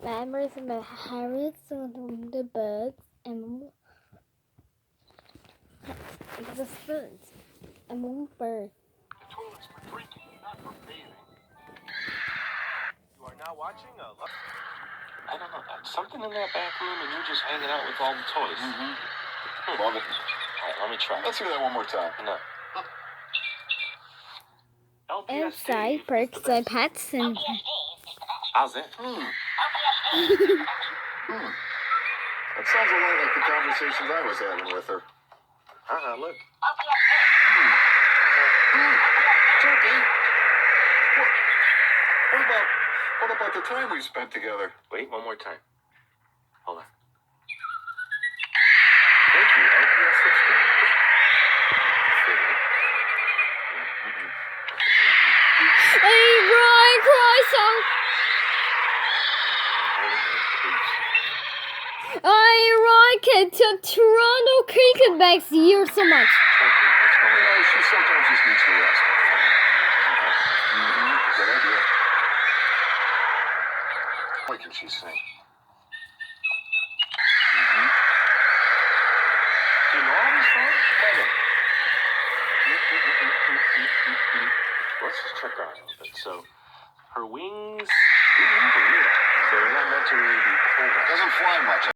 Members of the parrots, the birds, and the birds, among birds. The toilet's for drinking, not for bathing. You are now watching a... I don't know. Something in that back room and you're just hanging out with all the toys. Love it. All right, let me try. Let's hear that one more time. No. Inside, perks and pets and... How's that? That sounds a lot like the conversations I was having with her. Look. Turkey. What about the time we spent together? Wait, one more time. Hold on. Thank you, LPS subscribers. Hey, Brian Chrysler! I like it to Toronto cricket backs here so much. She sometimes just needs to rest. Good idea. What can she sing? Do you know all these songs? Let's just check her out a little bit. So, her wings, so they're not meant to really be pulled. Doesn't fly much.